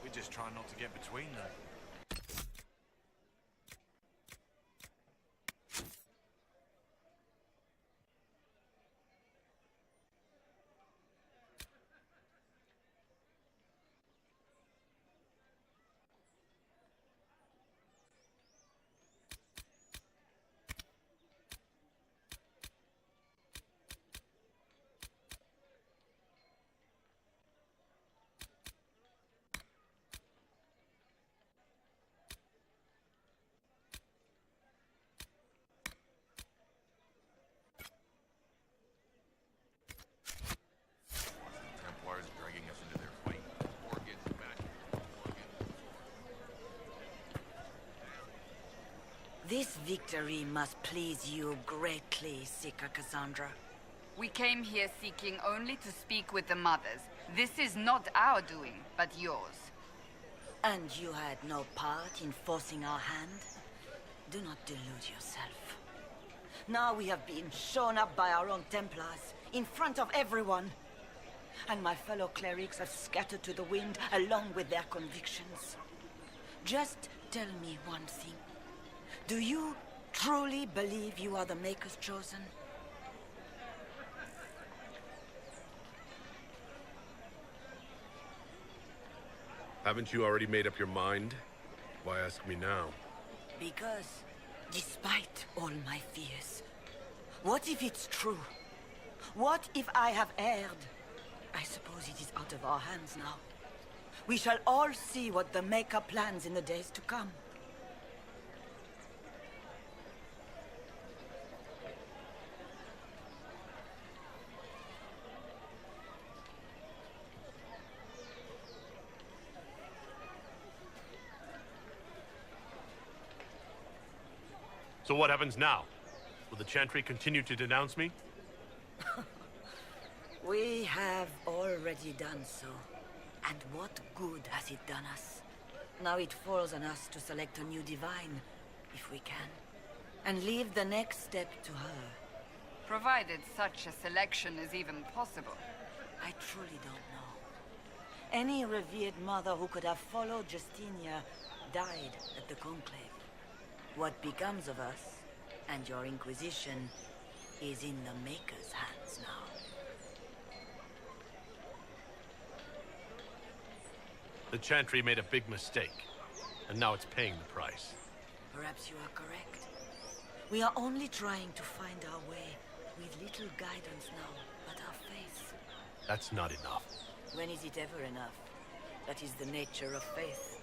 We're just trying not to get between them. This victory must please you greatly, Sika Cassandra. We came here seeking only to speak with the mothers. This is not our doing, but yours. And you had no part in forcing our hand? Do not delude yourself. Now we have been shown up by our own Templars, in front of everyone. And my fellow clerics have scattered to the wind along with their convictions. Just tell me one thing. Do you truly believe you are the Maker's chosen? Haven't you already made up your mind? Why ask me now? Because, despite all my fears, what if it's true? What if I have erred? I suppose it is out of our hands now. We shall all see what the Maker plans in the days to come. So what happens now? Will the Chantry continue to denounce me? We have already done so. And what good has it done us? Now it falls on us to select a new divine, if we can. And leave the next step to her. Provided such a selection is even possible. I truly don't know. Any revered mother who could have followed Justinia died at the Conclave. What becomes of us, and your Inquisition, is in the Maker's hands now. The Chantry made a big mistake, and now it's paying the price. Perhaps you are correct. We are only trying to find our way, with little guidance now, but our faith. That's not enough. When is it ever enough? That is the nature of faith.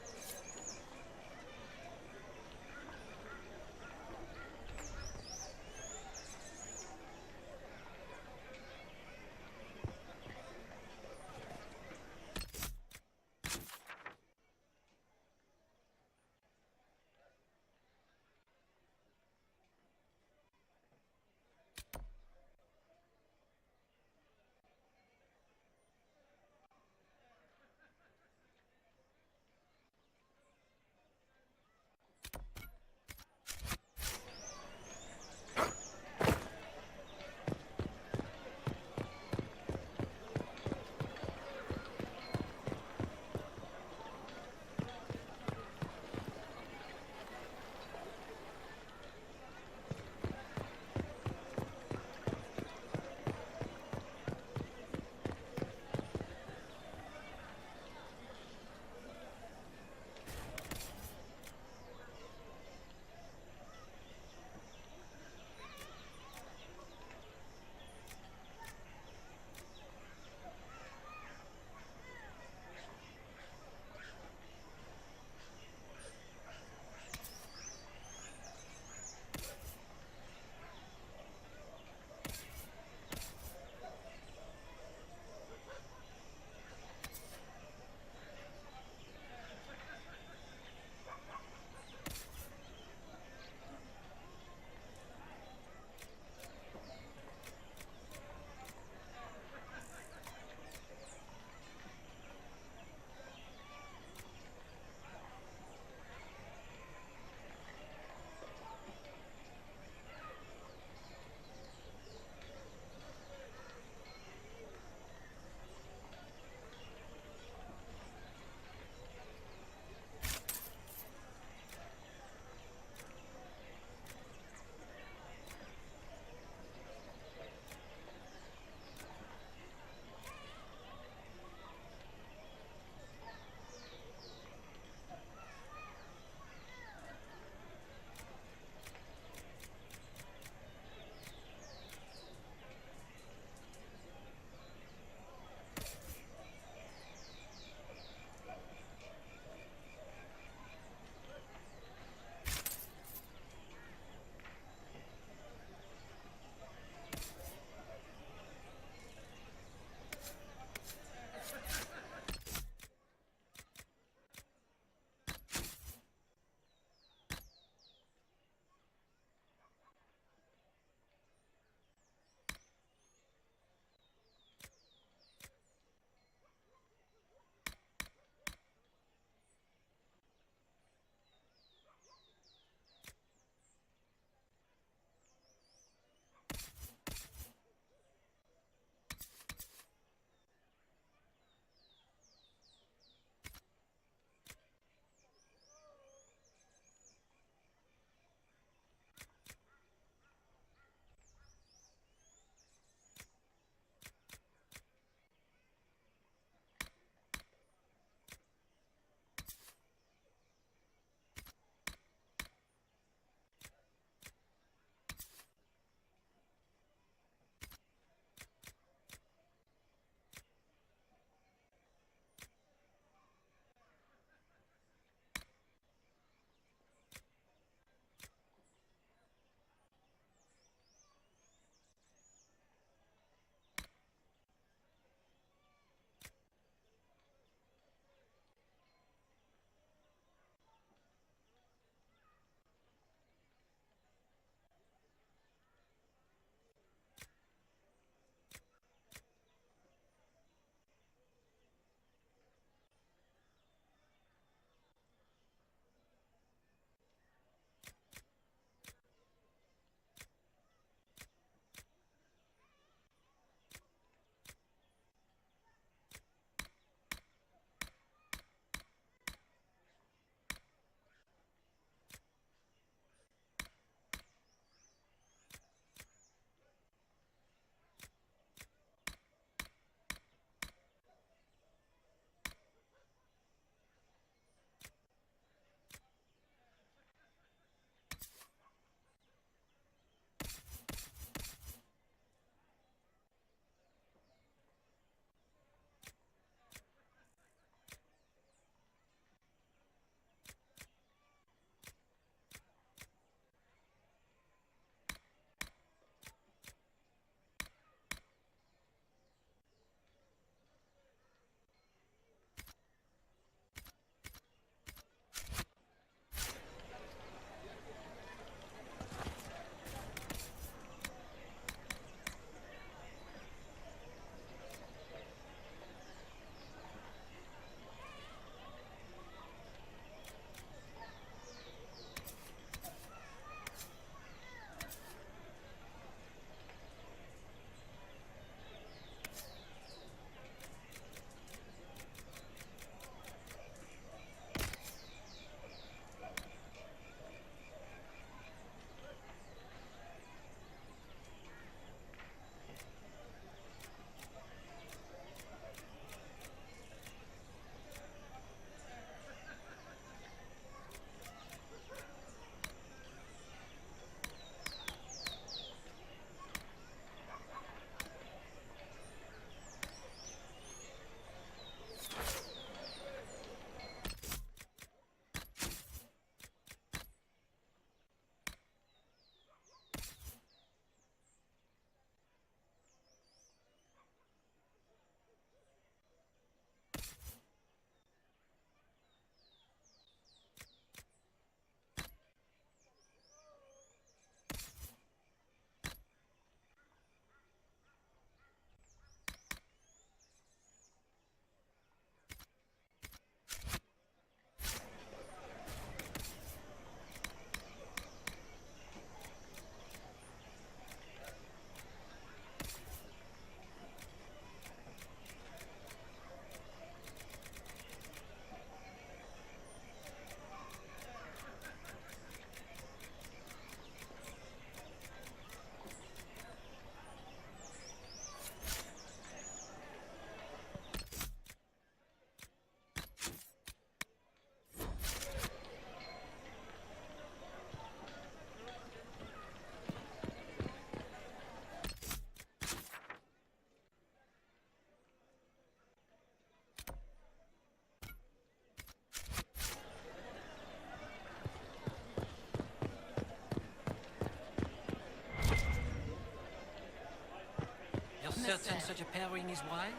certain such a pairing is wise?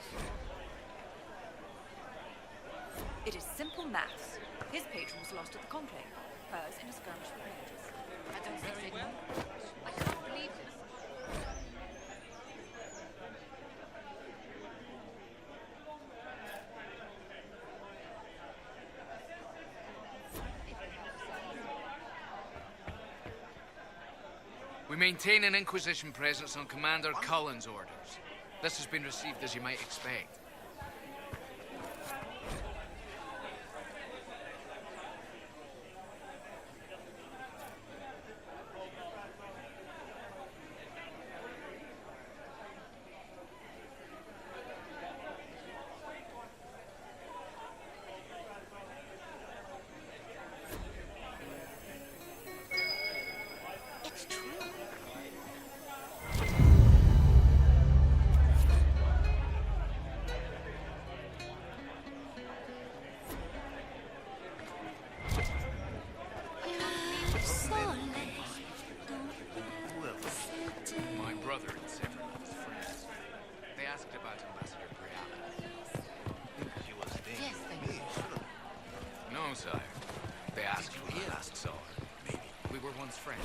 It is simple maths. His patron was lost at the Conclave. Hers in a skirmish with mages. I don't think Very they well. know. I can't believe this. We maintain an Inquisition presence on Commander Cullen's orders. This has been received as you might expect. It's true. My brother and several of his friends. They asked about Ambassador Brianna. She was dead. Yes, thank you. No, sire. They asked when I last saw her. Maybe. We were once friends.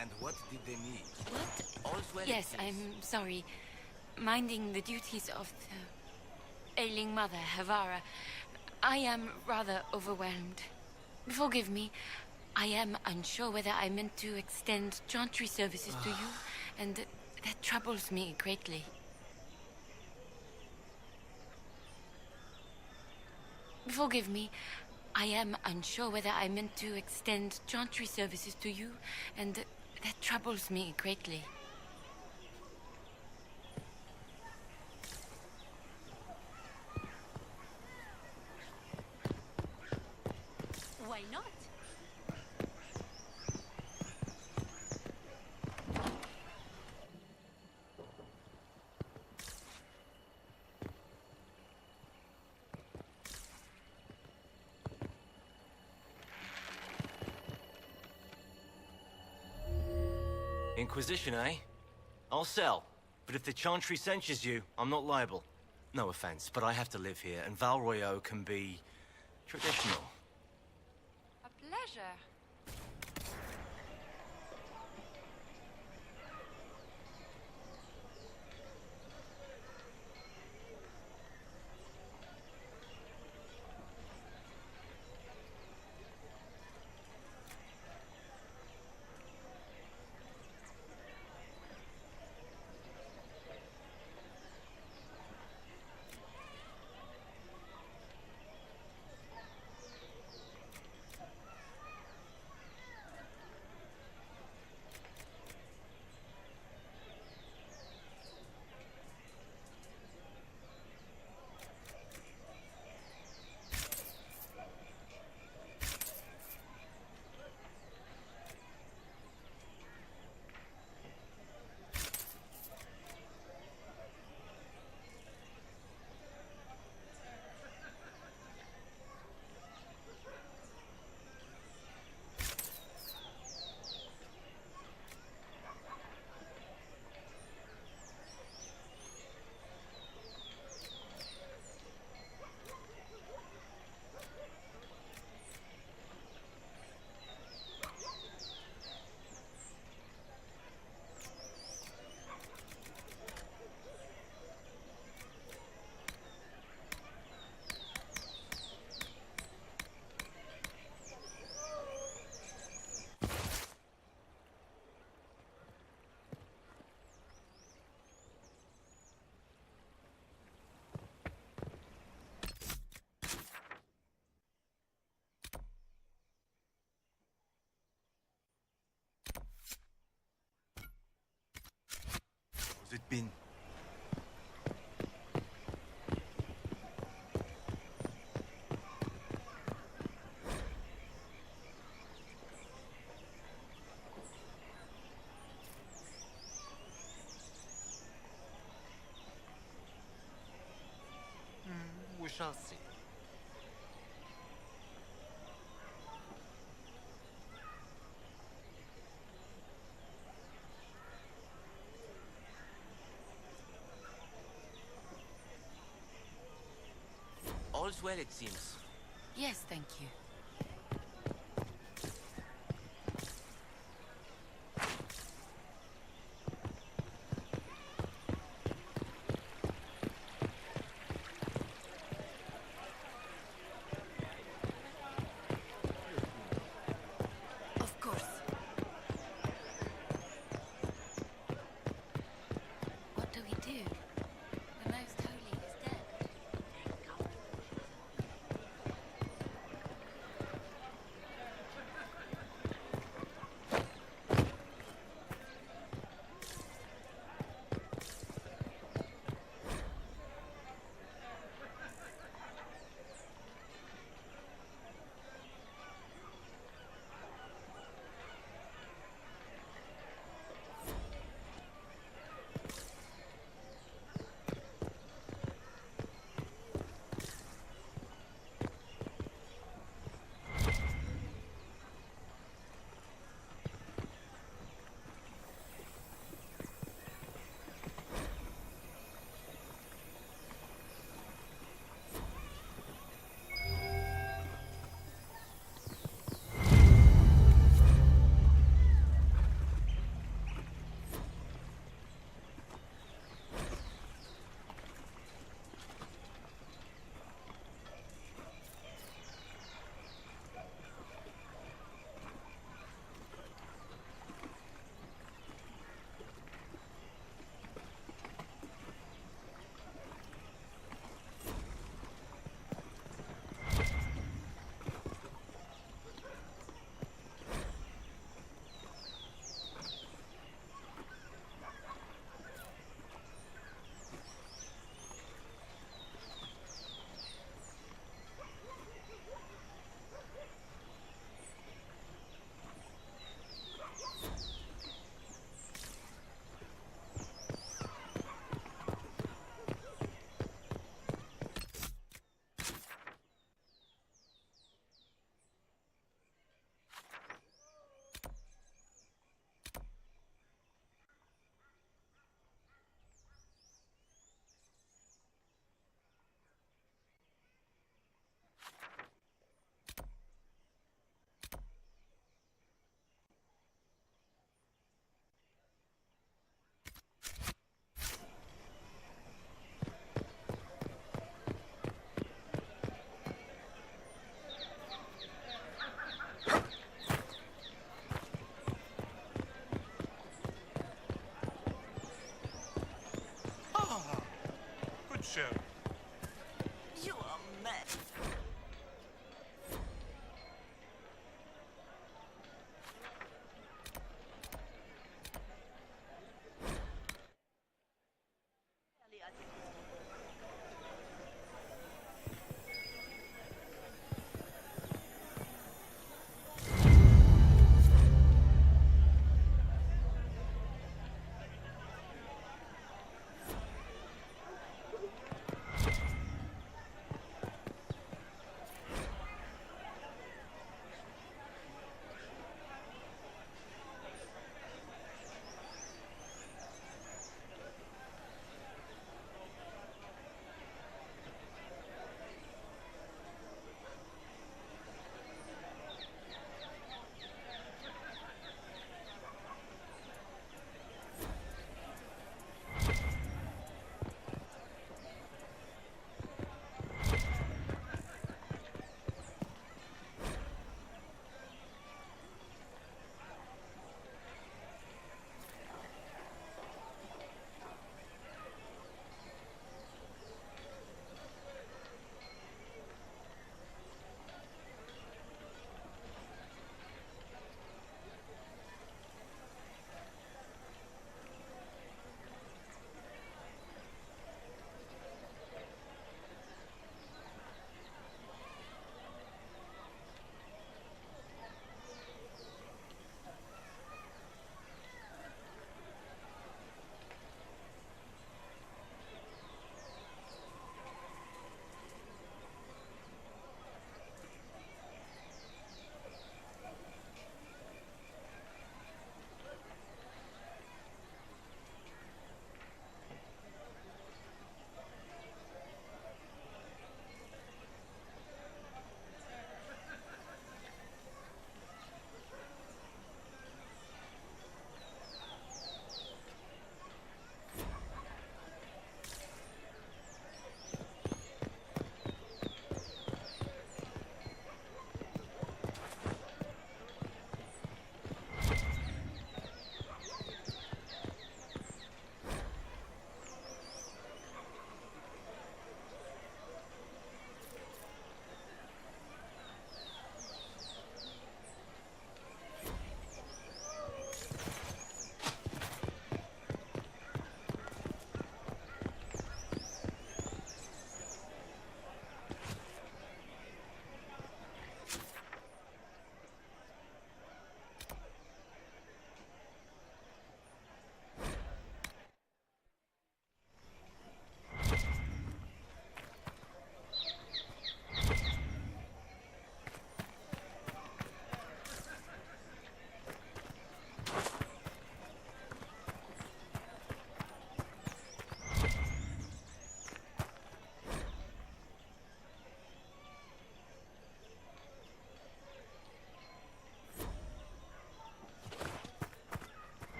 And what did they need? What? All's well. Yes, I'm sorry. Minding the duties of the ailing mother, Havara. I am rather overwhelmed. Forgive me. I am unsure whether I meant to extend chantry services to you, and that troubles me greatly. Forgive me. I am unsure whether I meant to extend chantry services to you, and that troubles me greatly. Why not? Inquisition, eh? I'll sell. But if the Chantry censures you, I'm not liable. No offense, but I have to live here, and Valroyo can be traditional. A pleasure. shall see. All's well, it seems. Yes, thank you. Of course. What do we do? The Most Holy is dead.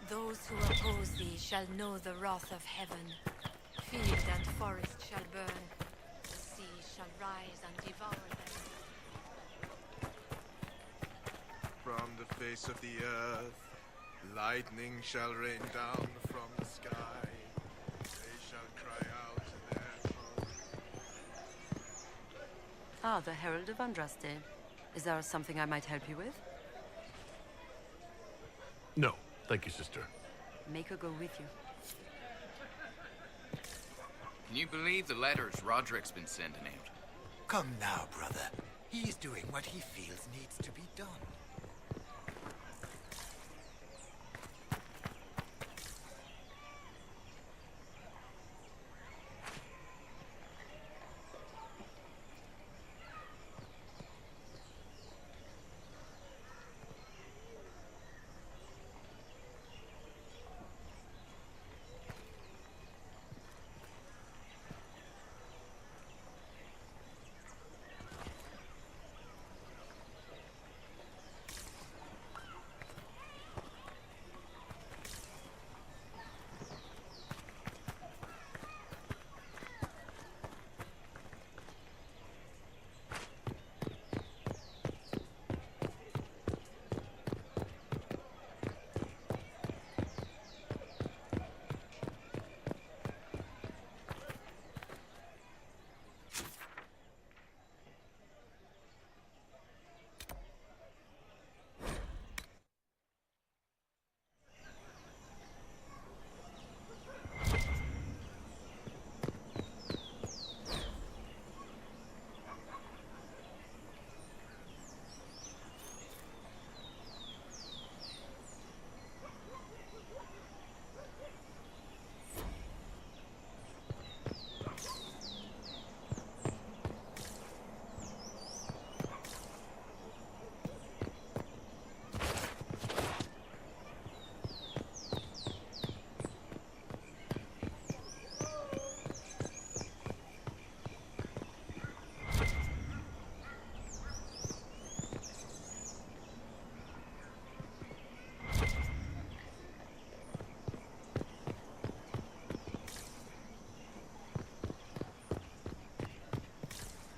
Those who oppose thee shall know the wrath of heaven. Field and forest shall burn. The sea shall rise and devour them. From the face of the earth, lightning shall rain down from the sky. They shall cry out to their foes. Ah, the Herald of Andraste. Is there something I might help you with? No, thank you, sister. Make her go with you. Can you believe the letters Roderick's been sending out? Come now, brother. He's doing what he feels needs to be done.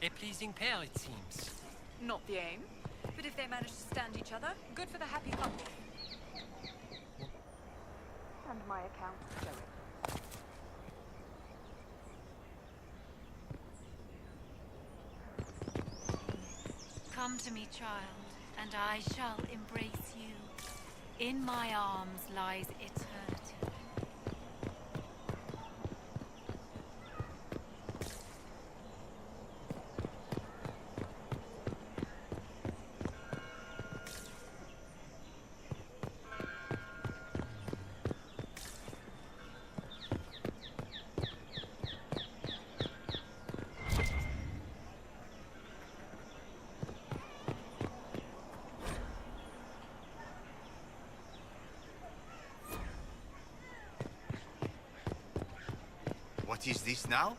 A pleasing pair, it seems. Not the aim. But if they manage to stand each other, good for the happy couple. And my account show it. Come to me, child, and I shall embrace you. In my arms lies eternity. What is this now?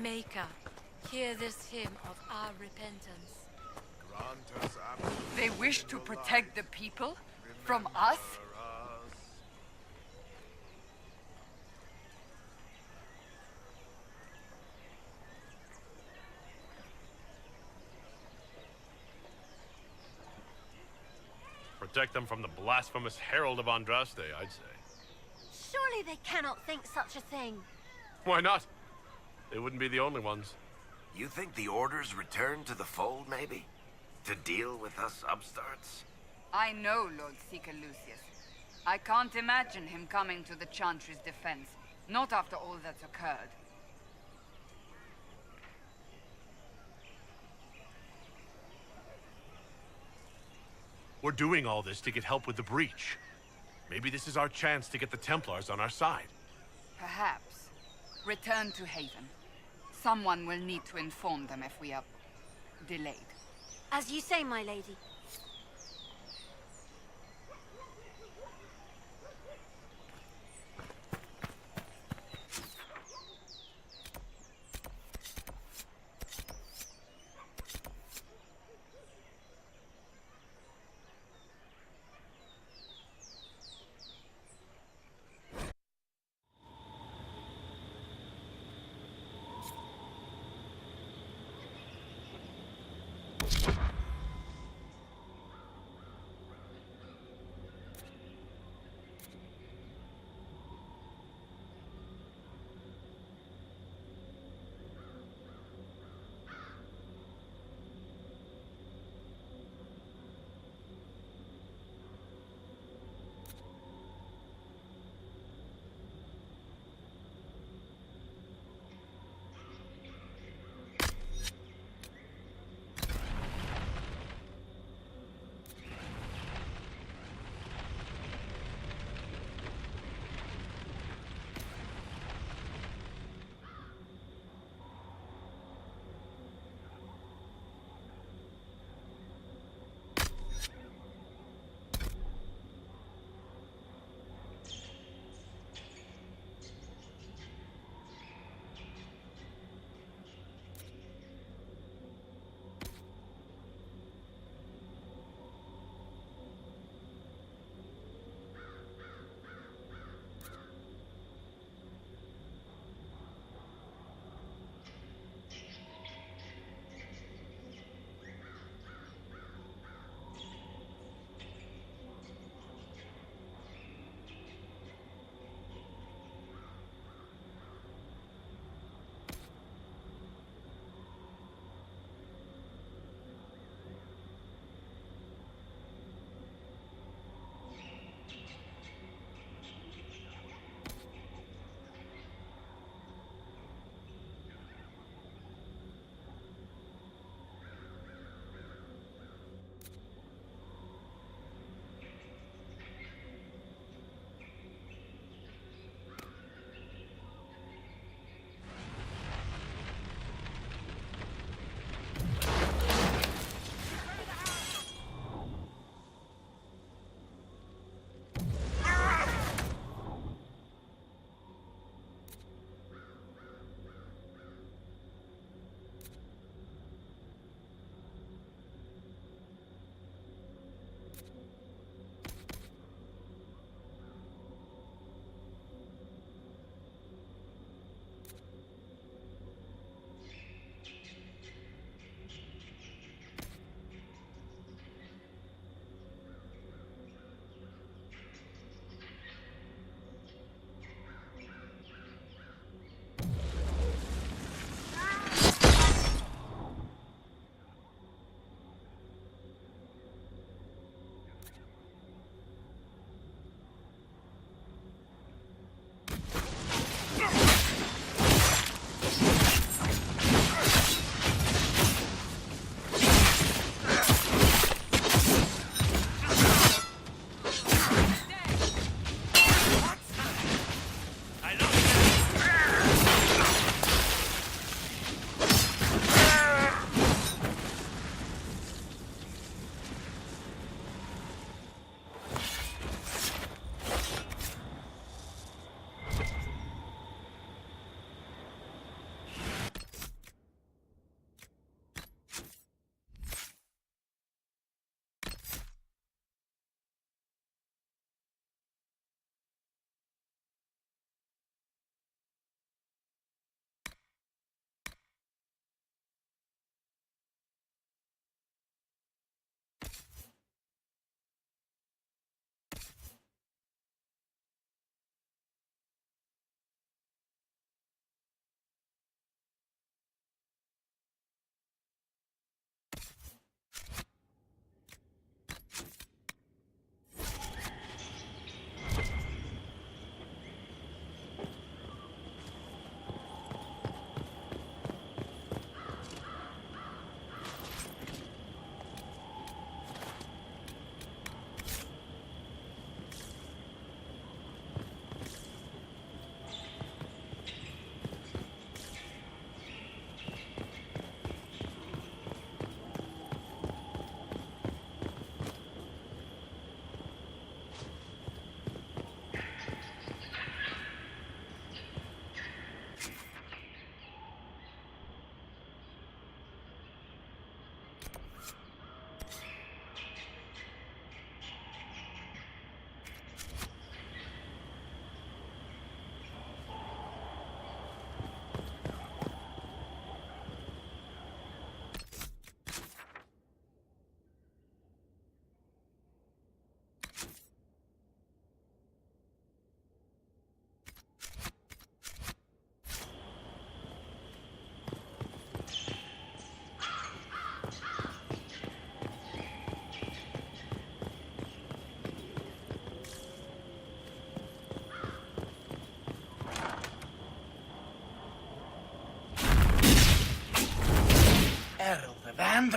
Maker, hear this hymn of our repentance. Grant us absolute They wish to protect the people? From us? Protect them from the blasphemous Herald of Andraste, I'd say. Surely they cannot think such a thing. Why not? They wouldn't be the only ones. You think the Order's returned to the fold, maybe? To deal with us upstarts? I know Lord Seeker Lucius. I can't imagine him coming to the Chantry's defense. Not after all that's occurred. We're doing all this to get help with the breach. Maybe this is our chance to get the Templars on our side. Perhaps. Return to Haven. Someone will need to inform them if we are delayed. As you say, my lady.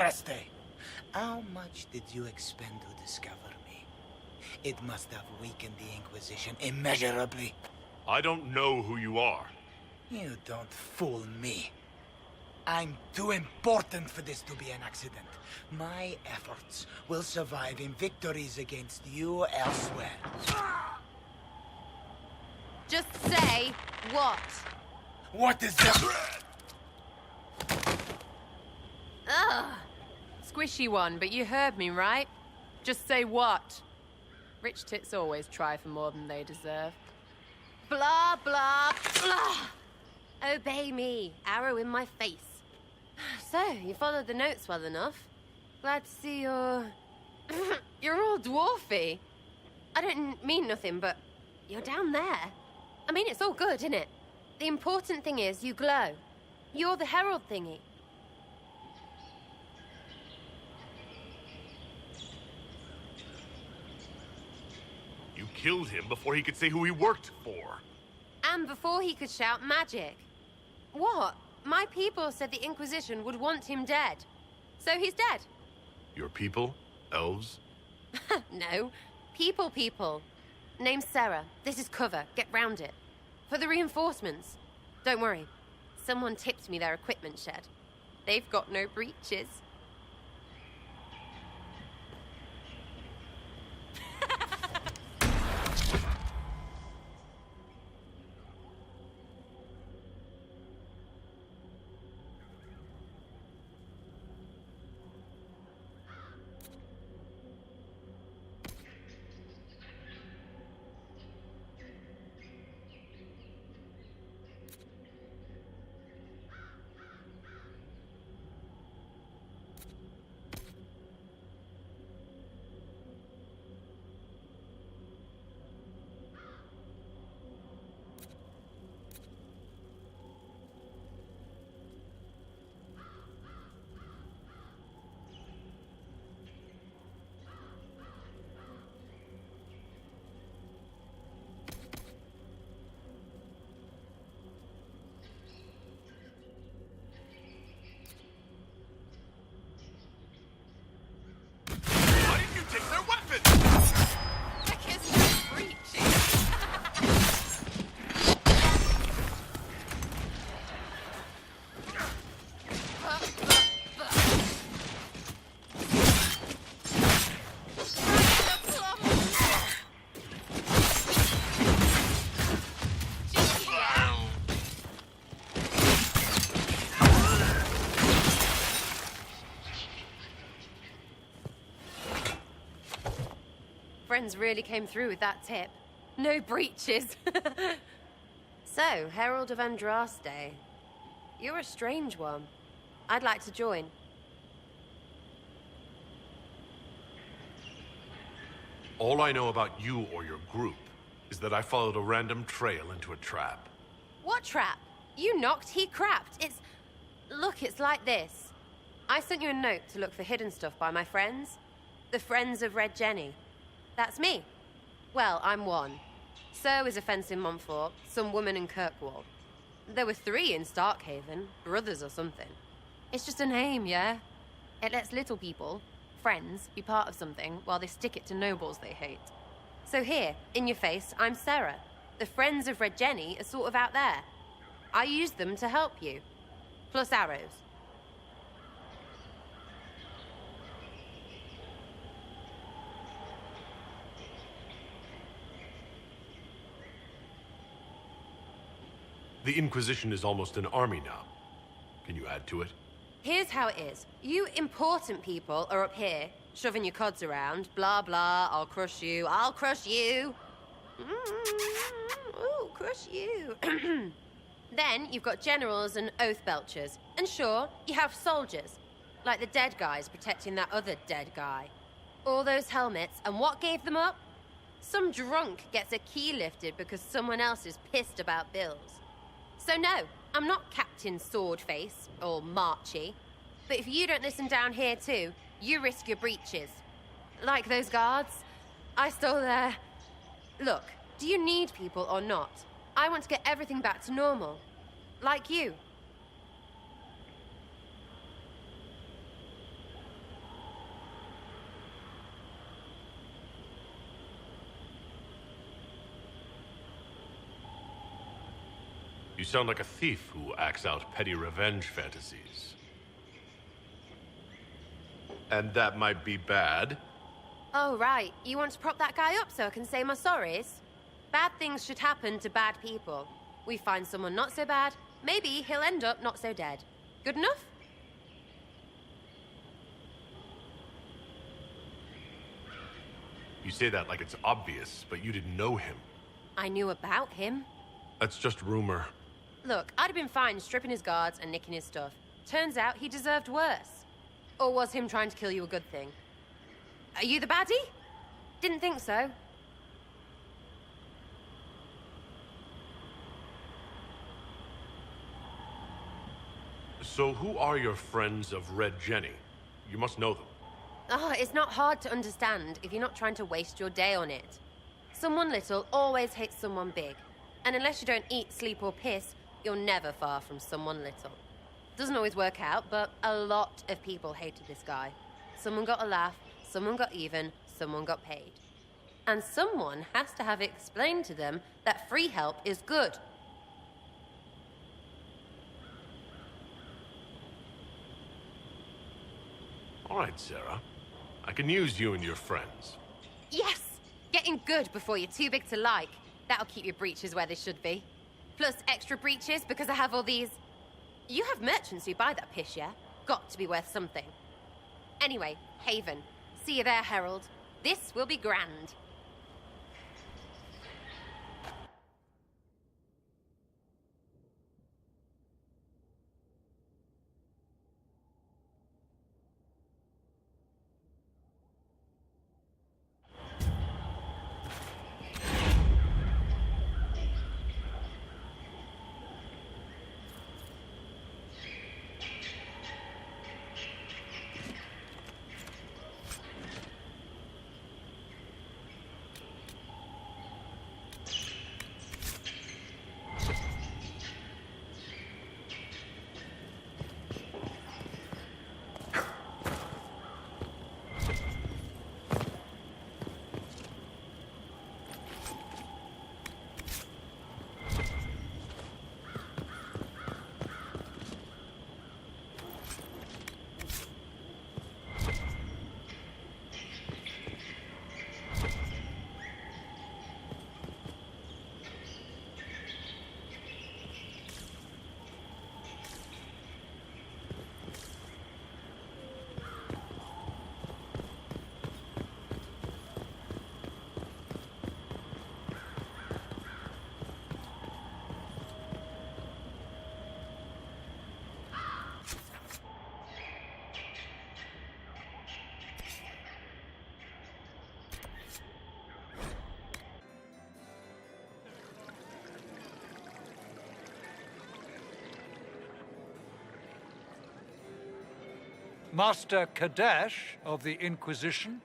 Andraste, how much did you expend to discover me? It must have weakened the Inquisition immeasurably. I don't know who you are. You don't fool me. I'm too important for this to be an accident. My efforts will survive in victories against you elsewhere. Just say what? What is that? Ugh. Squishy one, but you heard me, right? Just say what? Rich tits always try for more than they deserve. Blah, blah, blah. Obey me. Arrow in my face. So, you followed the notes well enough. Glad to see you're... you're all dwarfy. I don't mean nothing, but you're down there. I mean, it's all good, isn't it? The important thing is you glow. You're the herald thingy. You killed him before he could say who he worked for. And before he could shout magic. What? My people said the Inquisition would want him dead. So he's dead. Your people? Elves? No. People. Name's Sarah. This is cover. Get round it. For the reinforcements. Don't worry. Someone tipped me their equipment shed. They've got no breaches. Take their weapons! Because you're breaching. Friends really came through with that tip. No breaches. So, Herald of Andraste. You're a strange one. I'd like to join. All I know about you or your group is that I followed a random trail into a trap. What trap? You knocked, he crapped. Look, it's like this. I sent you a note to look for hidden stuff by my friends. The Friends of Red Jenny. That's me. Well, I'm one. So is a fence in Montfort, some woman in Kirkwall. There were 3 in Starkhaven, brothers or something. It's just a name, yeah? It lets little people, friends, be part of something while they stick it to nobles they hate. So here, in your face, I'm Sarah. The Friends of Red Jenny are sort of out there. I used them to help you. Plus arrows. The Inquisition is almost an army now. Can you add to it? Here's how it is. You important people are up here, shoving your cods around. Blah, blah, I'll crush you. Ooh, crush you. Then you've got generals and oath belchers. And sure, you have soldiers. Like the dead guys protecting that other dead guy. All those helmets, and what gave them up? Some drunk gets a key lifted because someone else is pissed about bills. So no, I'm not Captain Swordface, or Marchy. But if you don't listen down here too, you risk your breeches. Like those guards, I stole their... Look, do you need people or not? I want to get everything back to normal. Like you. You sound like a thief who acts out petty revenge fantasies. And that might be bad. Oh, right. You want to prop that guy up so I can say my sorries? Bad things should happen to bad people. We find someone not so bad, maybe he'll end up not so dead. Good enough? You say that like it's obvious, but you didn't know him. I knew about him. That's just rumor. Look, I'd have been fine stripping his guards and nicking his stuff. Turns out he deserved worse. Or was him trying to kill you a good thing? Are you the baddie? Didn't think so. So who are your friends of Red Jenny? You must know them. Oh, it's not hard to understand if you're not trying to waste your day on it. Someone little always hates someone big. And unless you don't eat, sleep, or piss, you're never far from someone little. Doesn't always work out, but a lot of people hated this guy. Someone got a laugh, someone got even, someone got paid. And someone has to have explained to them that free help is good. All right, Sarah. I can use you and your friends. Yes! Getting good before you're too big to like. That'll keep your breeches where they should be. Plus extra breeches because I have all these... You have merchants who buy that piss, yeah? Got to be worth something. Anyway, Haven. See you there, Herald. This will be grand. Master Kadesh of the Inquisition?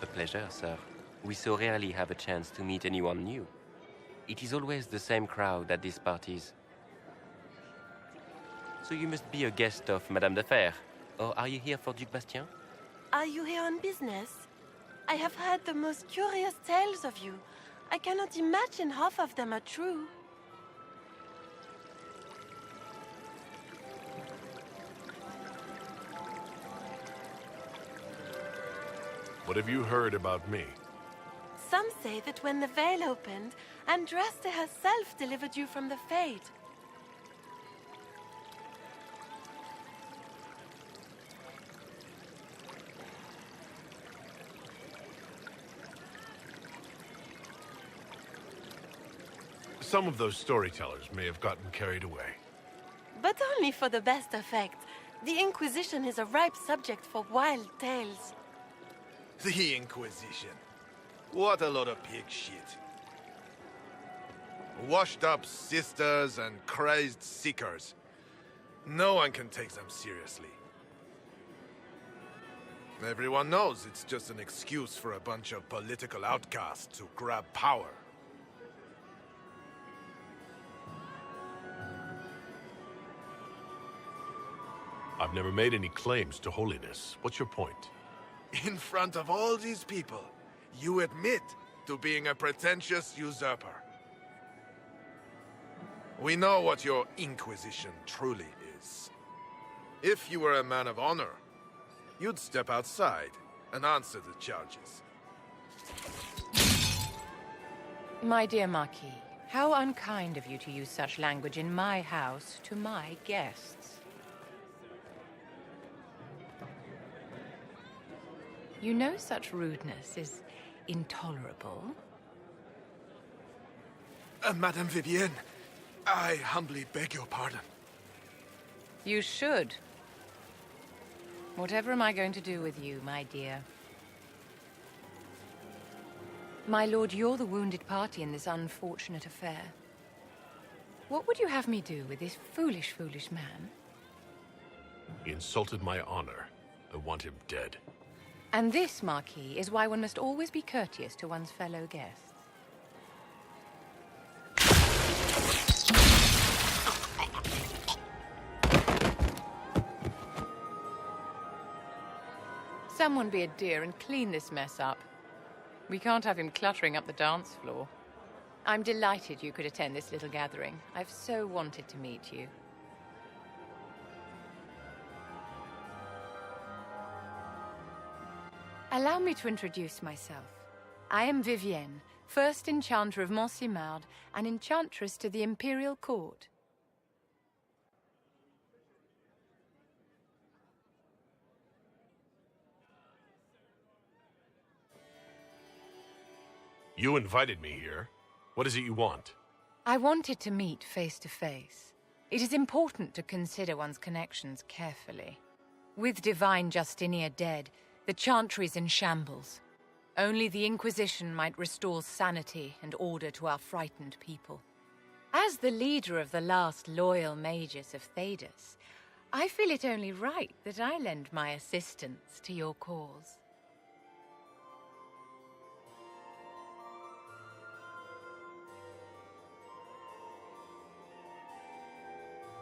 A pleasure, sir. We so rarely have a chance to meet anyone new. It is always the same crowd at these parties. So you must be a guest of Madame de Fer, or are you here for Duc Bastien? Are you here on business? I have heard the most curious tales of you. I cannot imagine half of them are true. What have you heard about me? Some say that when the veil opened, Andraste herself delivered you from the Fade. Some of those storytellers may have gotten carried away. But only for the best effect. The Inquisition is a ripe subject for wild tales. The Inquisition. What a lot of pig shit. Washed up sisters and crazed seekers. No one can take them seriously. Everyone knows it's just an excuse for a bunch of political outcasts to grab power. I've never made any claims to holiness. What's your point? In front of all these people, You admit to being a pretentious usurper. We know what your Inquisition truly is. If you were a man of honor, you'd step outside and answer the charges. My dear Marquis, how unkind of you to use such language in my house to my guests. You know such rudeness is intolerable. Madame Vivienne, I humbly beg your pardon. You should. Whatever am I going to do with you, my dear? My lord, you're the wounded party in this unfortunate affair. What would you have me do with this foolish, foolish man? He insulted my honor. I want him dead. And this, Marquis, is why one must always be courteous to one's fellow guests. Someone be a dear and clean this mess up. We can't have him cluttering up the dance floor. I'm delighted you could attend this little gathering. I've so wanted to meet you. Allow me to introduce myself. I am Vivienne, first Enchanter of Montsimard and Enchantress to the Imperial Court. You invited me here. What is it you want? I wanted to meet face to face. It is important to consider one's connections carefully. With Divine Justinia dead, the Chantry's in shambles. Only the Inquisition might restore sanity and order to our frightened people. As the leader of the last loyal mages of Thedas, I feel it only right that I lend my assistance to your cause.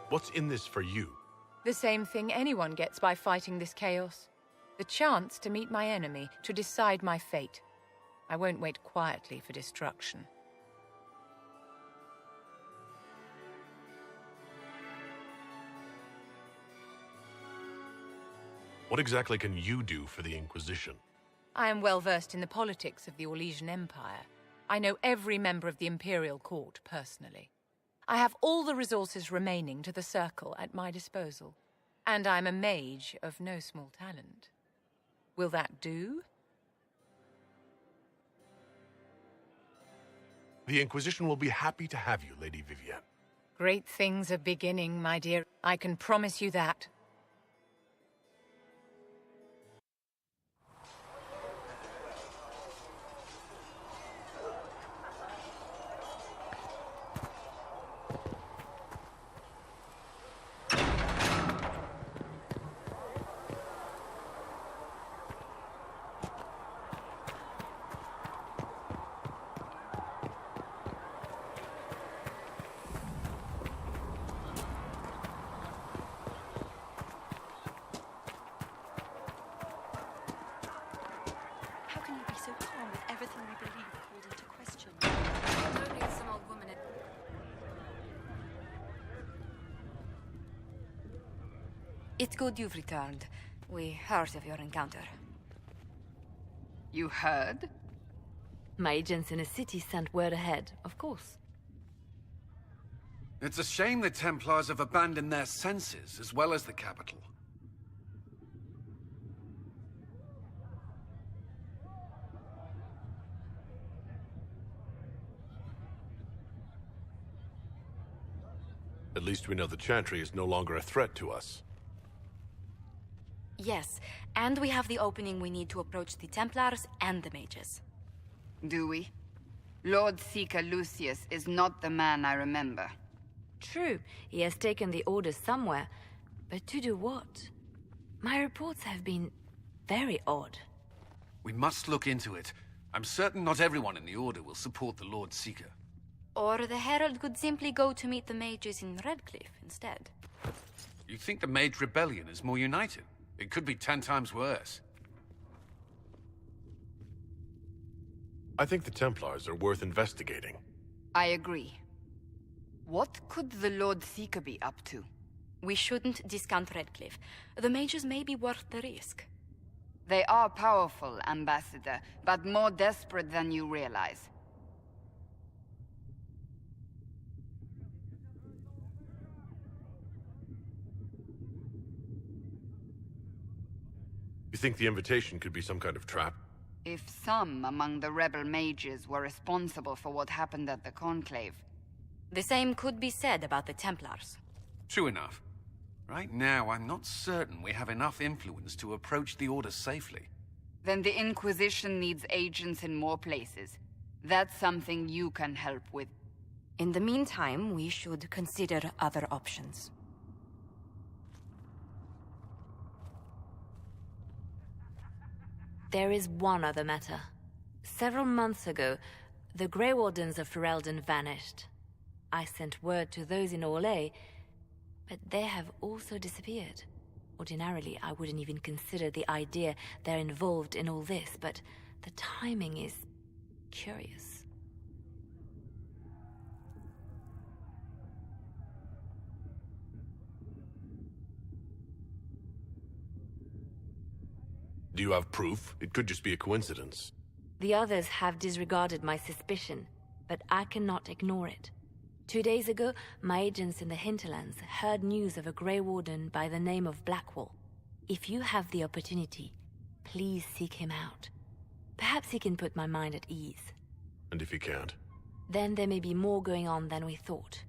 What's in this for you? The same thing anyone gets by fighting this chaos. The chance to meet my enemy, to decide my fate. I won't wait quietly for destruction. What exactly can you do for the Inquisition? I am well versed in the politics of the Orlesian Empire. I know every member of the Imperial Court personally. I have all the resources remaining to the Circle at my disposal. And I'm a mage of no small talent. Will that do? The Inquisition will be happy to have you, Lady Vivienne. Great things are beginning, my dear. I can promise you that. How can you be so calm with everything we believe called into question? Only some old woman in... It's good you've returned. We heard of your encounter. You heard? My agents in the city sent word ahead, of course. It's a shame the Templars have abandoned their senses, as well as the capital. At least we know the Chantry is no longer a threat to us. Yes, and we have the opening we need to approach the Templars and the mages. Do we? Lord Seeker Lucius is not the man I remember. True, he has taken the orders somewhere, but to do what? My reports have been very odd. We must look into it. I'm certain not everyone in the Order will support the Lord Seeker. Or the Herald could simply go to meet the mages in Redcliffe instead. You think the Mage Rebellion is more united? It could be 10 times worse. I think the Templars are worth investigating. I agree. What could the Lord Seeker be up to? We shouldn't discount Redcliffe. The mages may be worth the risk. They are powerful, Ambassador, but more desperate than you realize. You think the invitation could be some kind of trap? If some among the rebel mages were responsible for what happened at the Conclave. The same could be said about the Templars. True enough. Right now, I'm not certain we have enough influence to approach the Order safely. Then the Inquisition needs agents in more places. That's something you can help with. In the meantime, we should consider other options. There is one other matter. Several months ago, the Grey Wardens of Ferelden vanished. I sent word to those in Orlais, but they have also disappeared. Ordinarily, I wouldn't even consider the idea they're involved in all this, but the timing is curious. Do you have proof? It could just be a coincidence. The others have disregarded my suspicion, but I cannot ignore it. 2 days ago, my agents in the hinterlands heard news of a Grey Warden by the name of Blackwall. If you have the opportunity, please seek him out. Perhaps he can put my mind at ease. And if he can't? Then there may be more going on than we thought.